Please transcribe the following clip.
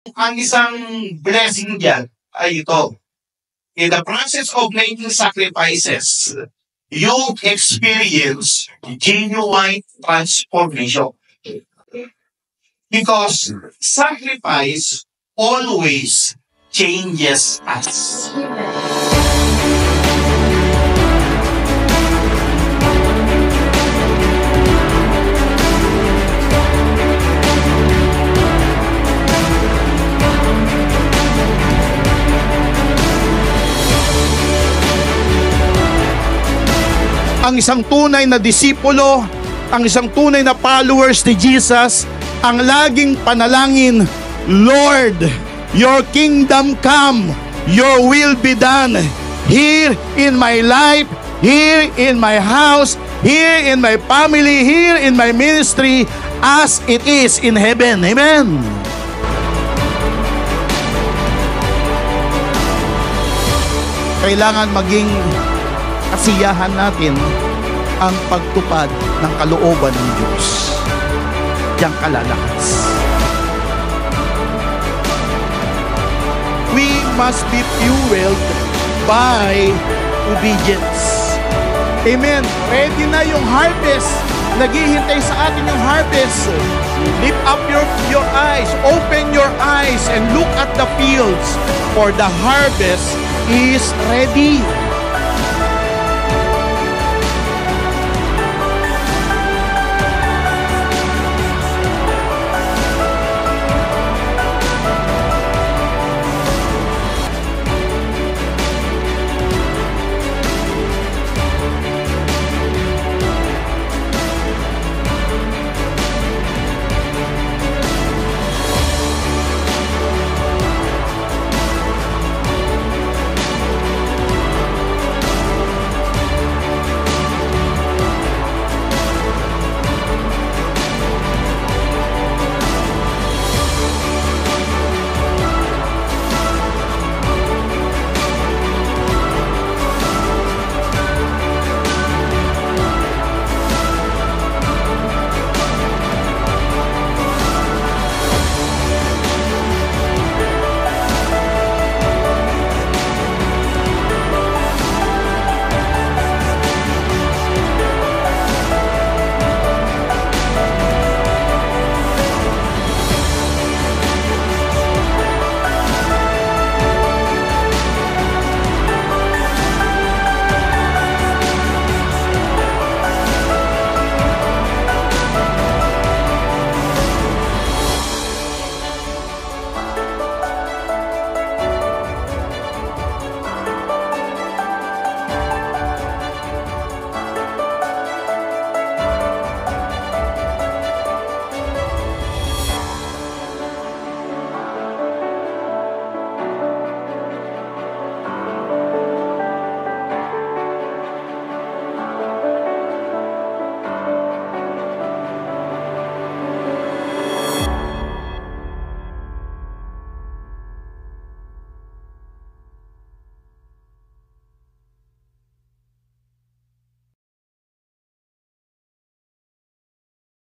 Ang isang blessing diyan ay ito. In the process of making sacrifices, you experience genuine transformation. Because sacrifice always changes us. Ang isang tunay na disipulo, ang isang tunay na followers ni Jesus, ang laging panalangin, Lord, your kingdom come, your will be done, here in my life, here in my house, here in my family, here in my ministry, as it is in heaven. Amen. Kailangan maging kasiyahan natin ang pagtupad ng kalooban ng Diyos. Diyang kalalakas. We must be fueled by obedience. Amen. Ready na yung harvest. Naghihintay sa atin yung harvest. Lift up your eyes. Open your eyes and look at the fields, for the harvest is ready.